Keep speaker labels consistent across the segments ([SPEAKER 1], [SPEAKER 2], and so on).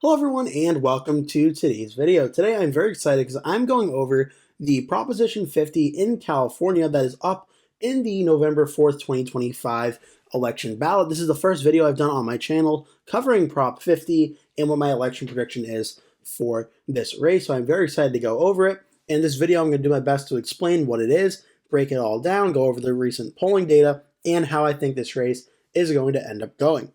[SPEAKER 1] Hello everyone and welcome to today's video. Today I'm very excited because I'm going over the Proposition 50 in California that is up in the November 4th, 2025 election ballot. This is the first video I've done on my channel covering Prop 50 and what my election prediction is for this race. So I'm very excited to go over it. In this video I'm going to do my best to explain what it is, break it all down, go over the recent polling data, and how I think this race is going to end up going.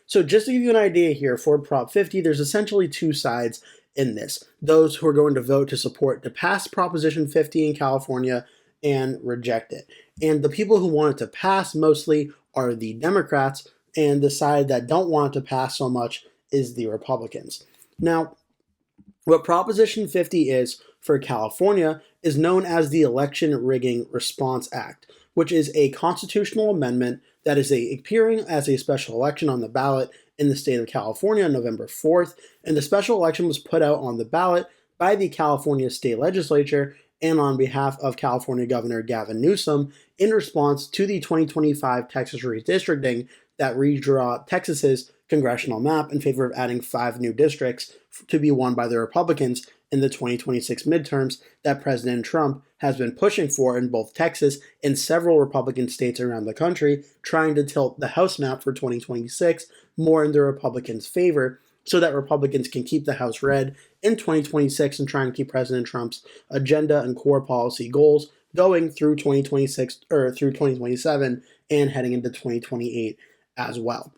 [SPEAKER 1] So just to give you an idea here, for Prop 50, there's essentially two sides in this. Those who are going to vote to pass Proposition 50 in California and reject it. And the people who want it to pass mostly are the Democrats, and the side that don't want it to pass so much is the Republicans. Now, what Proposition 50 is for California is known as the Election Rigging Response Act, which is a constitutional amendment that is appearing as a special election on the ballot in the state of California on November 4th. And the special election was put out on the ballot by the California state legislature and on behalf of California Governor Gavin Newsom in response to the 2025 Texas redistricting that redraw Texas's congressional map in favor of adding 5 new districts to be won by the Republicans in the 2026 midterms that President Trump has been pushing for in both Texas and several Republican states around the country, trying to tilt the House map for 2026 more in the Republicans' favor so that Republicans can keep the House red in 2026 and try and keep President Trump's agenda and core policy goals going through 2026 or through 2027 and heading into 2028 as well.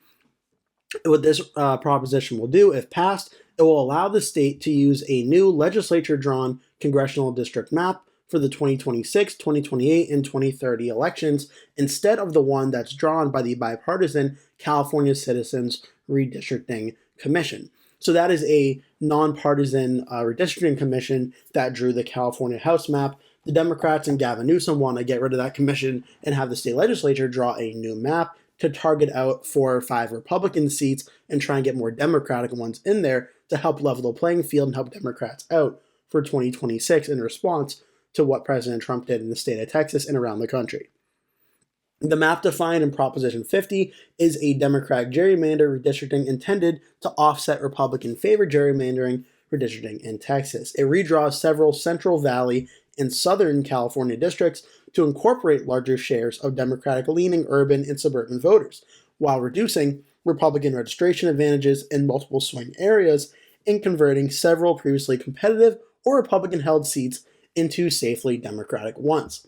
[SPEAKER 1] What this proposition will do, if passed, it will allow the state to use a new legislature-drawn congressional district map for the 2026, 2028, and 2030 elections instead of the one that's drawn by the bipartisan California Citizens Redistricting Commission. So that is a nonpartisan redistricting commission that drew the California House map. The Democrats and Gavin Newsom want to get rid of that commission and have the state legislature draw a new map to target out 4 or 5 Republican seats and try and get more Democratic ones in there to help level the playing field and help Democrats out for 2026 in response to what President Trump did in the state of Texas and around the country. The map defined in Proposition 50 is a Democratic gerrymander redistricting intended to offset Republican-favored gerrymandering redistricting in Texas. It redraws several Central Valley and Southern California districts to incorporate larger shares of Democratic-leaning urban and suburban voters, while reducing Republican registration advantages in multiple swing areas and converting several previously competitive or Republican-held seats into safely Democratic ones.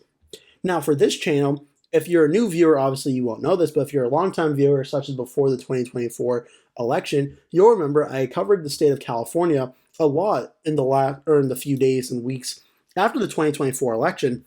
[SPEAKER 1] Now, for this channel, if you're a new viewer, obviously you won't know this, but if you're a longtime viewer, such as before the 2024 election, you'll remember I covered the state of California a lot in the few days and weeks after the 2024 election,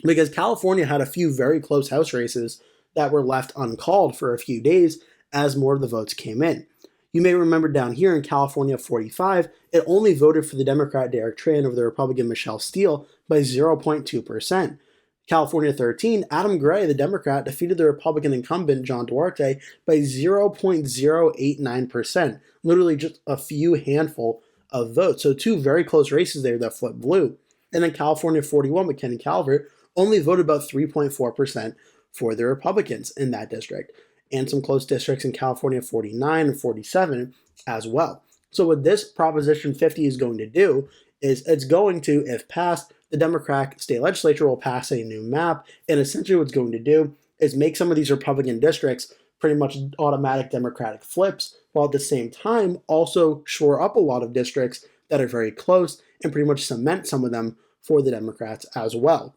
[SPEAKER 1] because California had a few very close House races that were left uncalled for a few days as more of the votes came in. You may remember down here in California 45, it only voted for the Democrat Derek Tran over the Republican Michelle Steele by 0.2%. California 13, Adam Gray, the Democrat, defeated the Republican incumbent John Duarte by 0.089%, literally just a few handful of votes. So 2 very close races there that flipped blue. And then California 41, McKinney Calvert, only voted about 3.4% for the Republicans in that district, and some close districts in California 49 and 47 as well. So what this Proposition 50 is going to do is it's going to, if passed, the Democratic state legislature will pass a new map, and essentially what it's going to do is make some of these Republican districts pretty much automatic Democratic flips, while at the same time also shore up a lot of districts that are very close and pretty much cement some of them for the Democrats as well.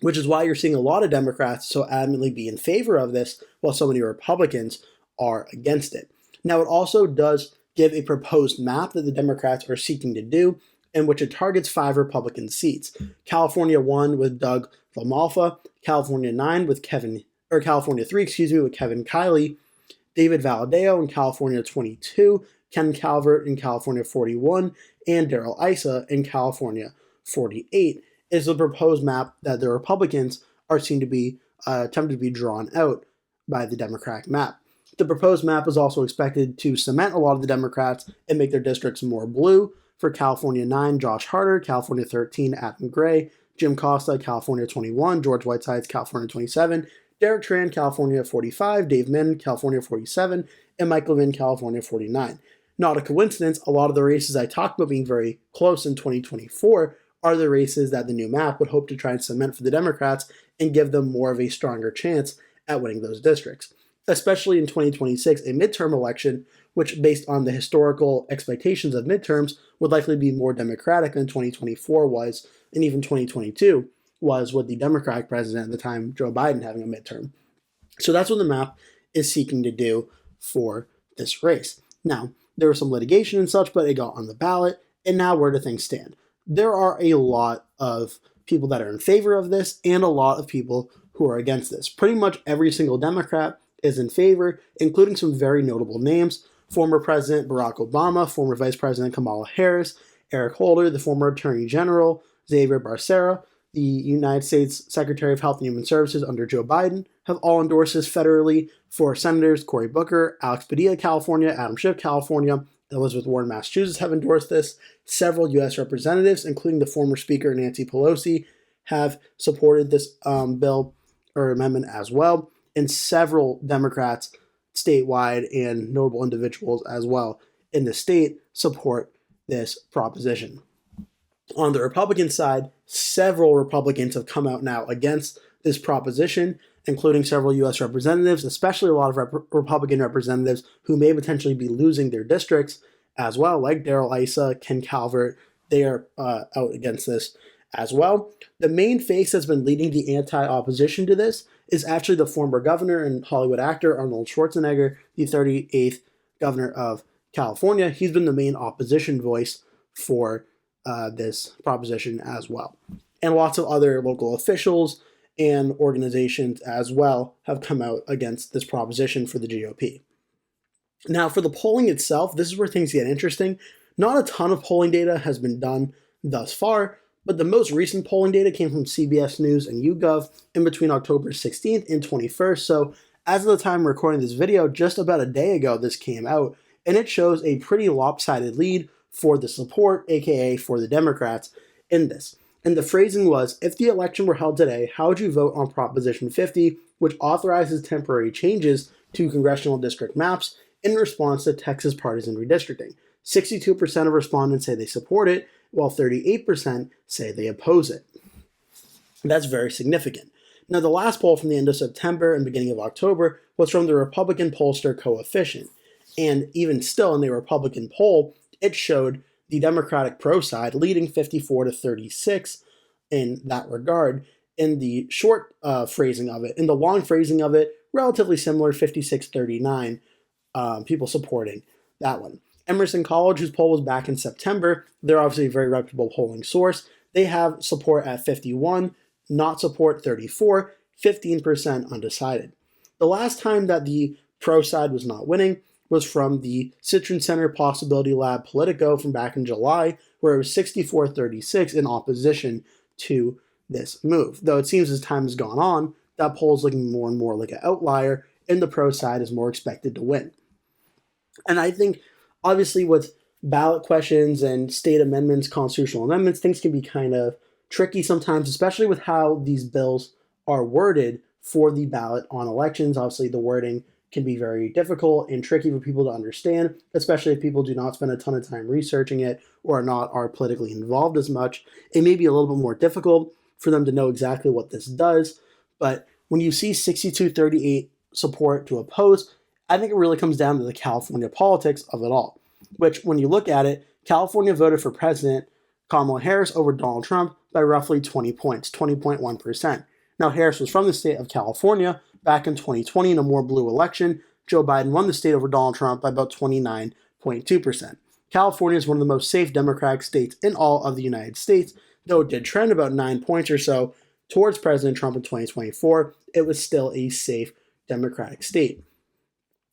[SPEAKER 1] Which is why you're seeing a lot of Democrats so adamantly be in favor of this, while so many Republicans are against it. Now, it also does give a proposed map that the Democrats are seeking to do, in which it targets 5 Republican seats. California 1 with Doug LaMalfa, California 9 with California 3, with Kevin Kiley, David Valadao in California 22, Ken Calvert in California 41, and Darrell Issa in California 48. Is the proposed map that the Republicans are seen to be attempted to be drawn out by the Democratic map. The proposed map is also expected to cement a lot of the Democrats and make their districts more blue. For California 9, Josh Harder, California 13, Adam Gray, Jim Costa, California 21, George Whitesides, California 27, Derek Tran, California 45, Dave Min, California 47, and Mike Levin, California 49. Not a coincidence, a lot of the races I talked about being very close in 2024 are the races that the new map would hope to try and cement for the Democrats and give them more of a stronger chance at winning those districts. Especially in 2026, a midterm election, which based on the historical expectations of midterms would likely be more Democratic than 2024 was, and even 2022 was with the Democratic president at the time, Joe Biden, having a midterm. So that's what the map is seeking to do for this race. Now, there was some litigation and such, but it got on the ballot, and now where do things stand? There are a lot of people that are in favor of this and a lot of people who are against this. Pretty much every single Democrat is in favor, including some very notable names. Former President Barack Obama, former Vice President Kamala Harris, Eric Holder, the former Attorney General Xavier Becerra, the United States Secretary of Health and Human Services under Joe Biden, have all endorsed this federally. For Senators Cory Booker, Alex Padilla, California, Adam Schiff, California, Elizabeth Warren, Massachusetts, have endorsed this. Several U.S. representatives, including the former Speaker Nancy Pelosi, have supported this bill or amendment as well. And several Democrats statewide and notable individuals as well in the state support this proposition. On the Republican side, several Republicans have come out now against this proposition, including several U.S. representatives, especially a lot of Republican representatives who may potentially be losing their districts as well, like Darrell Issa, Ken Calvert. They are out against this as well. The main face that's been leading the anti-opposition to this is actually the former governor and Hollywood actor Arnold Schwarzenegger, the 38th governor of California. He's been the main opposition voice for this proposition as well. And lots of other local officials and organizations as well have come out against this proposition for the GOP. Now, for the polling itself, this is where things get interesting. Not a ton of polling data has been done thus far, but the most recent polling data came from CBS News and YouGov in between October 16th and 21st. So as of the time recording this video, just about a day ago, this came out, and it shows a pretty lopsided lead for the support, aka for the Democrats, in this. And the phrasing was, if the election were held today, how would you vote on Proposition 50, which authorizes temporary changes to congressional district maps in response to Texas partisan redistricting? 62% of respondents say they support it, while 38% say they oppose it. That's very significant. Now, the last poll from the end of September and beginning of October was from the Republican pollster Coefficient. And even still, in the Republican poll, it showed the Democratic pro side leading 54 to 36 in that regard. In the short phrasing of it, in the long phrasing of it, relatively similar, 56-39, people supporting that one. Emerson College, whose poll was back in September, they're obviously a very reputable polling source. They have support at 51, not support 34, 15% undecided. The last time that the pro side was not winning was from the Citron Center Possibility Lab Politico from back in July, where it was 64-36 in opposition to this move. Though it seems as time has gone on, that poll is looking more and more like an outlier, and the pro side is more expected to win. And I think, obviously, with ballot questions and state amendments, constitutional amendments, things can be kind of tricky sometimes, especially with how these bills are worded for the ballot on elections. Obviously, the wording can be very difficult and tricky for people to understand, especially if people do not spend a ton of time researching it or are politically involved as much. It may be a little bit more difficult for them to know exactly what this does, but when you see 62-38 support to oppose, I think it really comes down to the California politics of it all, which when you look at it, California voted for President Kamala Harris over Donald Trump by roughly 20 points, 20.1%. Now, Harris was from the state of California. Back in 2020, in a more blue election, Joe Biden won the state over Donald Trump by about 29.2%. California is one of the most safe Democratic states in all of the United States, though it did trend about 9 points or so towards President Trump in 2024. It was still a safe Democratic state.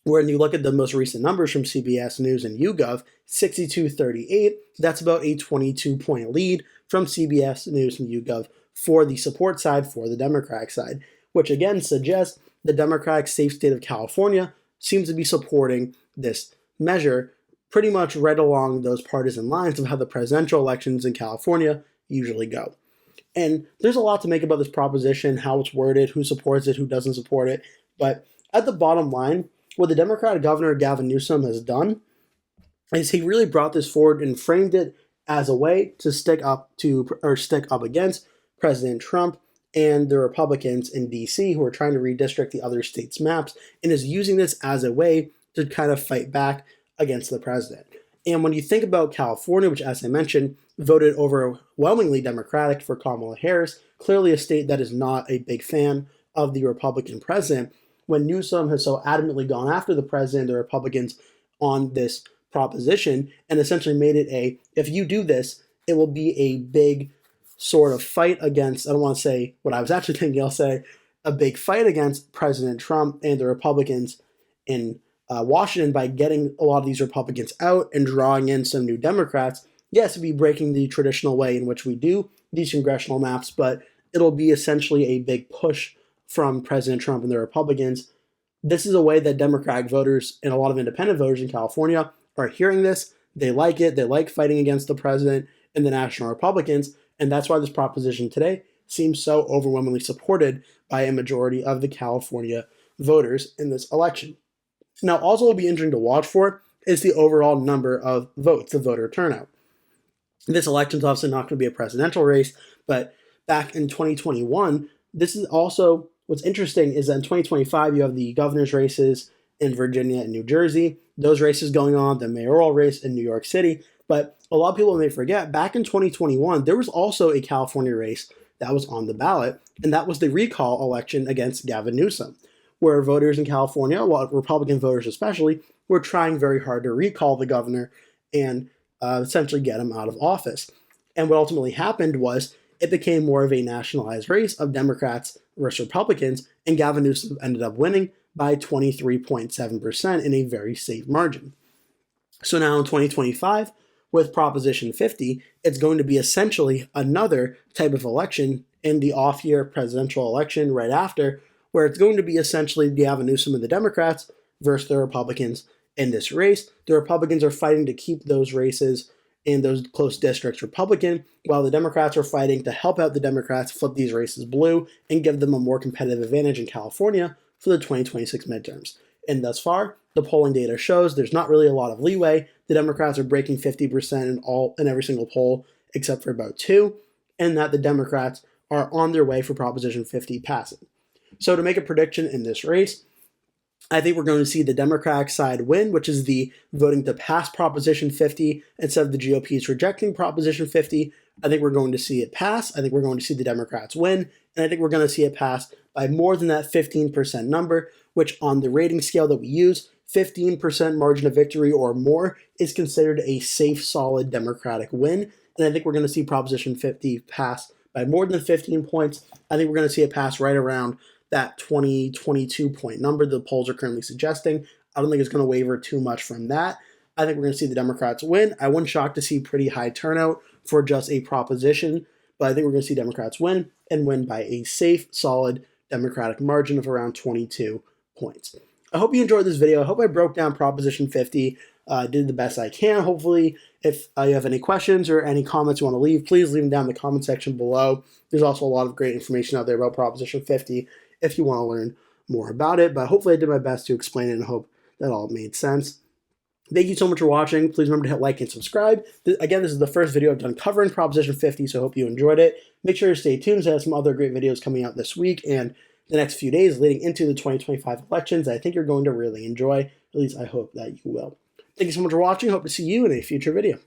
[SPEAKER 1] When you look at the most recent numbers from CBS News and YouGov, 62-38, that's about a 22-point lead from CBS News and YouGov for the support side, for the Democratic side, which again suggests the Democratic safe state of California seems to be supporting this measure pretty much right along those partisan lines of how the presidential elections in California usually go. And there's a lot to make about this proposition, how it's worded, who supports it, who doesn't support it. But at the bottom line, what the Democratic governor Gavin Newsom has done is he really brought this forward and framed it as a way to stick up against President Trump and the Republicans in DC who are trying to redistrict the other states' maps, and is using this as a way to kind of fight back against the president. And when you think about California, which, as I mentioned, voted overwhelmingly Democratic for Kamala Harris, clearly a state that is not a big fan of the Republican president, when Newsom has so adamantly gone after the president, the Republicans, on this proposition, and essentially made it if you do this, it will be a big sort of fight against, I don't want to say what I was actually thinking, I'll say a big fight against President Trump and the Republicans in Washington by getting a lot of these Republicans out and drawing in some new Democrats. Yes, it'd be breaking the traditional way in which we do these congressional maps, but it'll be essentially a big push from President Trump and the Republicans. This is a way that Democratic voters and a lot of independent voters in California are hearing this. They like it. They like fighting against the president and the national Republicans. And that's why this proposition today seems so overwhelmingly supported by a majority of the California voters in this election. Now, also will be interesting to watch for is the overall number of votes, the voter turnout. This election is obviously not going to be a presidential race, but back in 2021, this is also what's interesting is that in 2025, you have the governor's races in Virginia and New Jersey, those races going on, the mayoral race in New York City. But a lot of people may forget, back in 2021, there was also a California race that was on the ballot, and that was the recall election against Gavin Newsom, where voters in California, well, Republican voters especially, were trying very hard to recall the governor and essentially get him out of office. And what ultimately happened was it became more of a nationalized race of Democrats versus Republicans, and Gavin Newsom ended up winning by 23.7% in a very safe margin. So now in 2025, with Proposition 50, it's going to be essentially another type of election in the off-year presidential election right after, where it's going to be essentially Gavin Newsom and the Democrats versus the Republicans in this race. The Republicans are fighting to keep those races in those close districts Republican, while the Democrats are fighting to help out the Democrats flip these races blue and give them a more competitive advantage in California for the 2026 midterms. And thus far, the polling data shows there's not really a lot of leeway. The Democrats are breaking 50% in every single poll except for about 2, and that the Democrats are on their way for Proposition 50 passing. So to make a prediction in this race, I think we're going to see the Democratic side win, which is the voting to pass Proposition 50 instead of the GOP's rejecting Proposition 50. I think we're going to see it pass. I think we're going to see the Democrats win. And I think we're going to see it pass by more than that 15% number, which on the rating scale that we use, 15% margin of victory or more is considered a safe, solid Democratic win. And I think we're going to see Proposition 50 pass by more than 15 points. I think we're going to see it pass right around that 22 point number the polls are currently suggesting. I don't think it's going to waver too much from that. I think we're going to see the Democrats win. I wouldn't shock to see pretty high turnout for just a proposition, but I think we're going to see Democrats win and win by a safe, solid Democratic margin of around 22 points. I hope you enjoyed this video. I hope I broke down Proposition 50, did the best I can. Hopefully, if you have any questions or any comments you want to leave, please leave them down in the comment section below. There's also a lot of great information out there about Proposition 50 if you want to learn more about it, but hopefully I did my best to explain it and hope that all made sense. Thank you so much for watching. Please remember to hit like and subscribe. Again, this is the first video I've done covering Proposition 50, so I hope you enjoyed it. Make sure to stay tuned. I have some other great videos coming out this week and the next few days leading into the 2025 elections I think you're going to really enjoy. At least I hope that you will. Thank you so much for watching. Hope to see you in a future video.